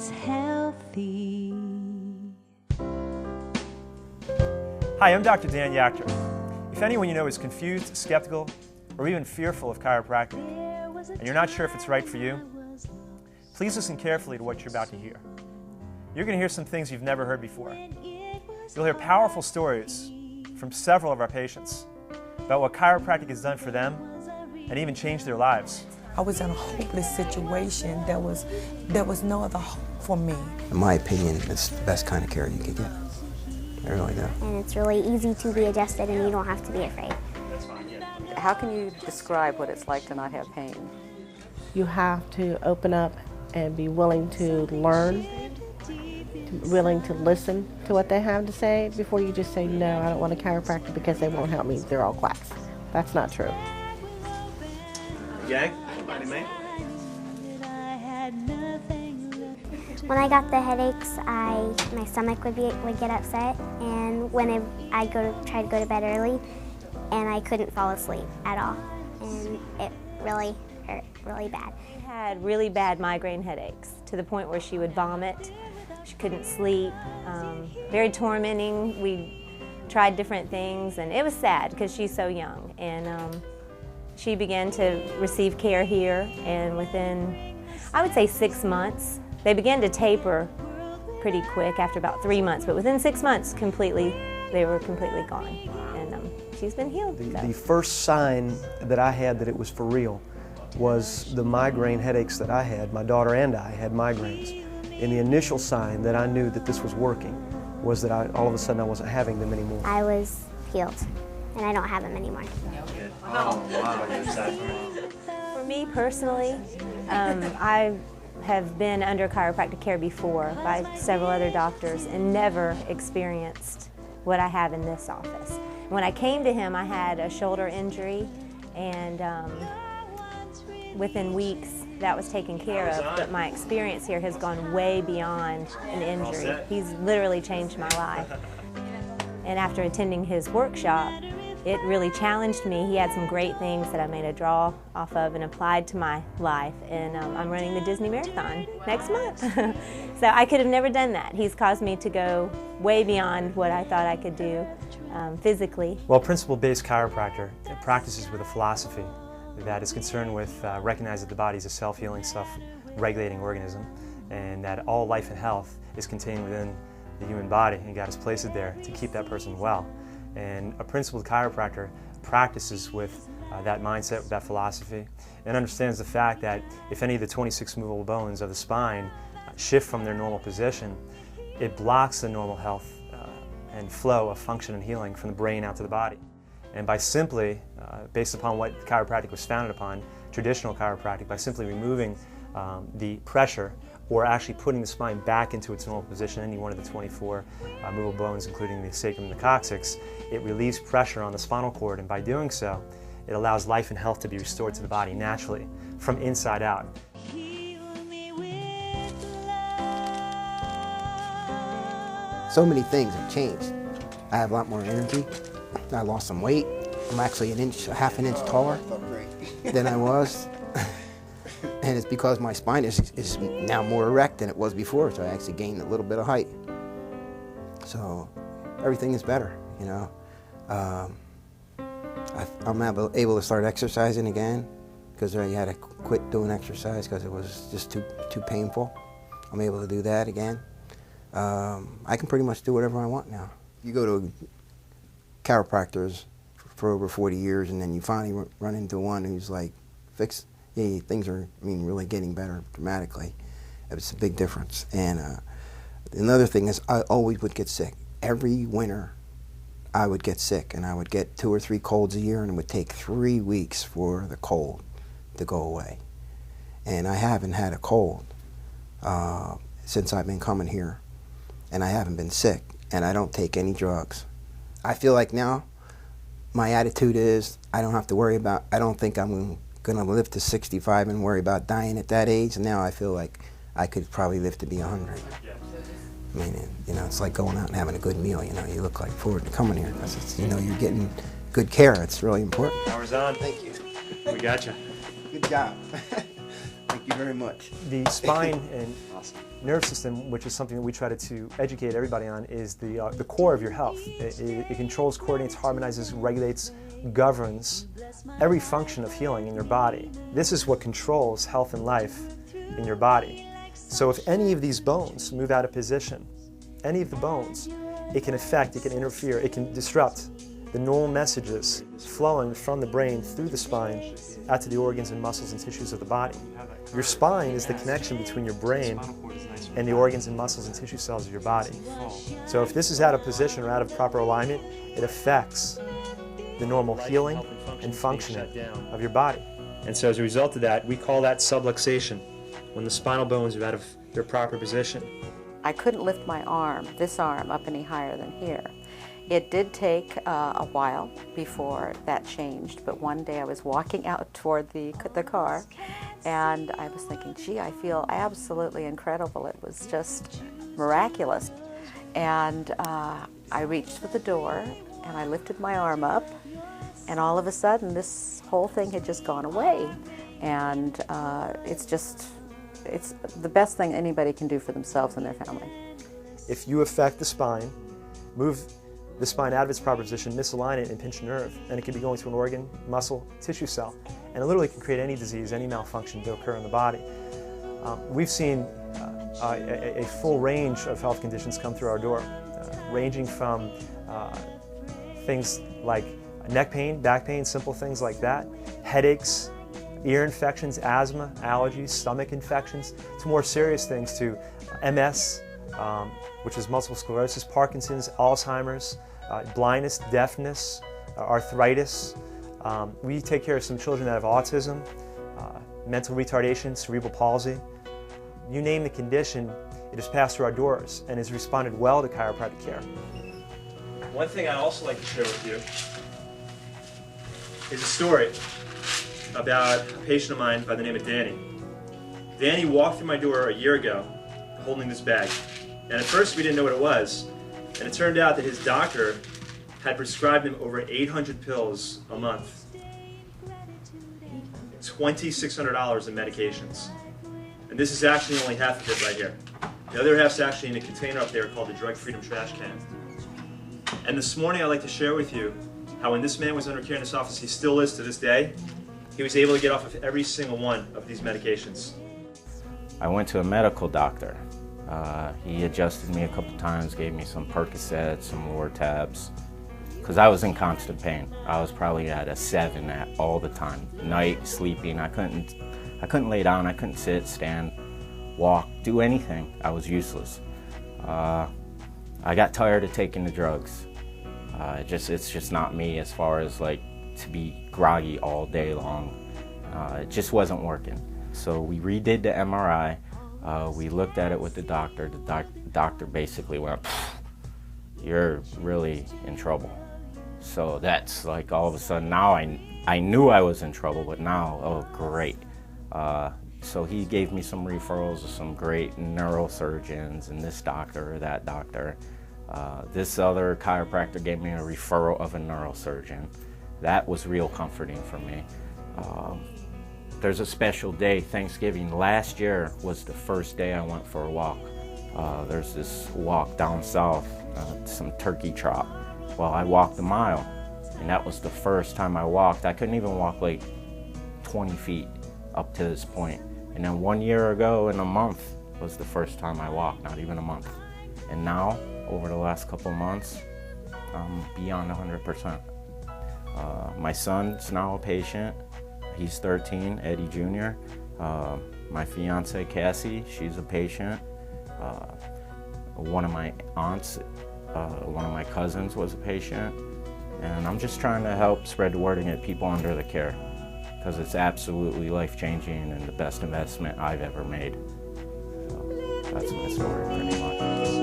is healthy. Hi, I'm Dr. Dan Yachter. If anyone you know is confused, skeptical, or even fearful of chiropractic, and you're not sure if it's right for you, please listen carefully to what you're about to hear. You're going to hear some things you've never heard before. You'll hear powerful stories from several of our patients about what chiropractic has done for them and even changed their lives. I was in a hopeless situation. There was no other hope for me. In my opinion, it's the best kind of care you can get. I really do. And it's really easy to be adjusted and you don't have to be afraid. How can you describe what it's like to not have pain? You have to open up and be willing to learn, willing to listen to what they have to say before you just say, no, I don't want a chiropractor because they won't help me. They're all quacks. That's not true. Gang? When I got the headaches, my stomach would get upset, and when I try to go to bed early, and I couldn't fall asleep at all, and it really hurt really bad. She had really bad migraine headaches to the point where she would vomit. She couldn't sleep. Very tormenting. We tried different things, and it was sad because she's so young. And she began to receive care here, and within, I would say, 6 months, they began to taper pretty quick after about 3 months, but within 6 months, they were completely gone, and she's been healed. The first sign that I had that it was for real was the migraine headaches that I had. My daughter and I had migraines. And the initial sign that I knew that this was working was that all of a sudden I wasn't having them anymore. I was healed, and I don't have them anymore. For me personally, I have been under chiropractic care before by several other doctors and never experienced what I have in this office. When I came to him, I had a shoulder injury, and within weeks that was taken care of, but my experience here has gone way beyond an injury. He's literally changed my life. And after attending his workshop, it really challenged me. He had some great things that I made a draw off of and applied to my life. And I'm running the Disney Marathon next month. So I could have never done that. He's caused me to go way beyond what I thought I could do physically. Well, principle-based chiropractor practices with a philosophy that is concerned with recognizing that the body is a self-healing, self-regulating organism, and that all life and health is contained within the human body, and God has placed it there to keep that person well. And a principled chiropractor practices with that mindset, with that philosophy, and understands the fact that if any of the 26 movable bones of the spine shift from their normal position, it blocks the normal health and flow of function and healing from the brain out to the body. And by simply, based upon what chiropractic was founded upon, traditional chiropractic, by simply removing the pressure or actually putting the spine back into its normal position, any one of the 24 movable bones, including the sacrum and the coccyx, it relieves pressure on the spinal cord, and by doing so, it allows life and health to be restored to the body naturally, from inside out. So many things have changed. I have a lot more energy. I lost some weight. I'm actually half an inch taller than I was. And it's because my spine is now more erect than it was before, so I actually gained a little bit of height. So everything is better, you know. I'm able to start exercising again because I had to quit doing exercise because it was just too painful. I'm able to do that again. I can pretty much do whatever I want now. You go to chiropractors for over 40 years, and then you finally run into one who's like, yeah, things are, really getting better dramatically. It's a big difference. And another thing is I always would get sick. Every winter I would get sick, and I would get 2 or 3 colds a year, and it would take 3 weeks for the cold to go away. And I haven't had a cold since I've been coming here, and I haven't been sick, and I don't take any drugs. I feel like now my attitude is I don't have to worry about, I don't think I'm going to live to 65 and worry about dying at that age. And now I feel like I could probably live to be 100. It's like going out and having a good meal. You look like forward to coming here because it's, you're getting good care. It's really important. Power's on. Thank you. We got you. Good job. Thank you. Thank you very much. The spine and nerve system, which is something that we try to educate everybody on, is the core of your health. It controls, coordinates, harmonizes, regulates, governs every function of healing in your body. This is what controls health and life in your body. So if any of these bones move out of position, any of the bones, it can affect, it can interfere, it can disrupt the normal messages flowing from the brain through the spine out to the organs and muscles and tissues of the body. Your spine is the connection between your brain and the organs and muscles and tissue cells of your body. So if this is out of position or out of proper alignment, it affects the normal healing and functioning of your body. And so as a result of that, we call that subluxation, when the spinal bones are out of their proper position. I couldn't lift my arm, this arm, up any higher than here. It did take a while before that changed, but one day I was walking out toward the car and I was thinking, gee, I feel absolutely incredible. It was just miraculous. And I reached for the door and I lifted my arm up, and all of a sudden this whole thing had just gone away. And it's the best thing anybody can do for themselves and their family. If you affect the spine, move the spine out of its proper position, misalign it, and pinch a nerve, and it can be going to an organ, muscle, tissue cell, and it literally can create any disease, any malfunction to occur in the body. We've seen a full range of health conditions come through our door, ranging from things like neck pain, back pain, simple things like that, headaches, ear infections, asthma, allergies, stomach infections, to more serious things, to MS, which is multiple sclerosis, Parkinson's, Alzheimer's, blindness, deafness, arthritis. We take care of some children that have autism, mental retardation, cerebral palsy. You name the condition, it has passed through our doors and has responded well to chiropractic care. One thing I'd also like to share with you is a story about a patient of mine by the name of Danny. Danny walked through my door a year ago holding this bag. And at first we didn't know what it was. And it turned out that his doctor had prescribed him over 800 pills a month. $2,600 in medications. And this is actually only half of it right here. The other half's actually in a container up there called the Drug Freedom Trash Can. And this morning I'd like to share with you how when this man was under care in this office, he still is to this day, he was able to get off of every single one of these medications. I went to a medical doctor. He adjusted me a couple times, gave me some Percocets, some Lortabs, because I was in constant pain. I was probably at a 7 all the time. Night, sleeping, I couldn't lay down, I couldn't sit, stand, walk, do anything. I was useless. I got tired of taking the drugs. It's just not me as far as like to be groggy all day long. It just wasn't working. So we redid the MRI. We looked at it with the doctor. The doctor basically went, "You're really in trouble." So that's like all of a sudden now I knew I was in trouble, but now, oh great. So he gave me some referrals of some great neurosurgeons and this doctor or that doctor. This other chiropractor gave me a referral of a neurosurgeon. That was real comforting for me. There's a special day, Thanksgiving. Last year was the first day I went for a walk. There's this walk down south, some turkey trot. Well, I walked a mile, and that was the first time I walked. I couldn't even walk like 20 feet up to this point. And then 1 year ago in a month was the first time I walked, not even a month. And now, over the last couple months, I'm beyond 100%. My son's now a patient. He's 13, Eddie Jr. My fiance, Cassie, she's a patient. One of my aunts, one of my cousins was a patient. And I'm just trying to help spread the word and get people under the care, because it's absolutely life-changing and the best investment I've ever made. So that's my story pretty much.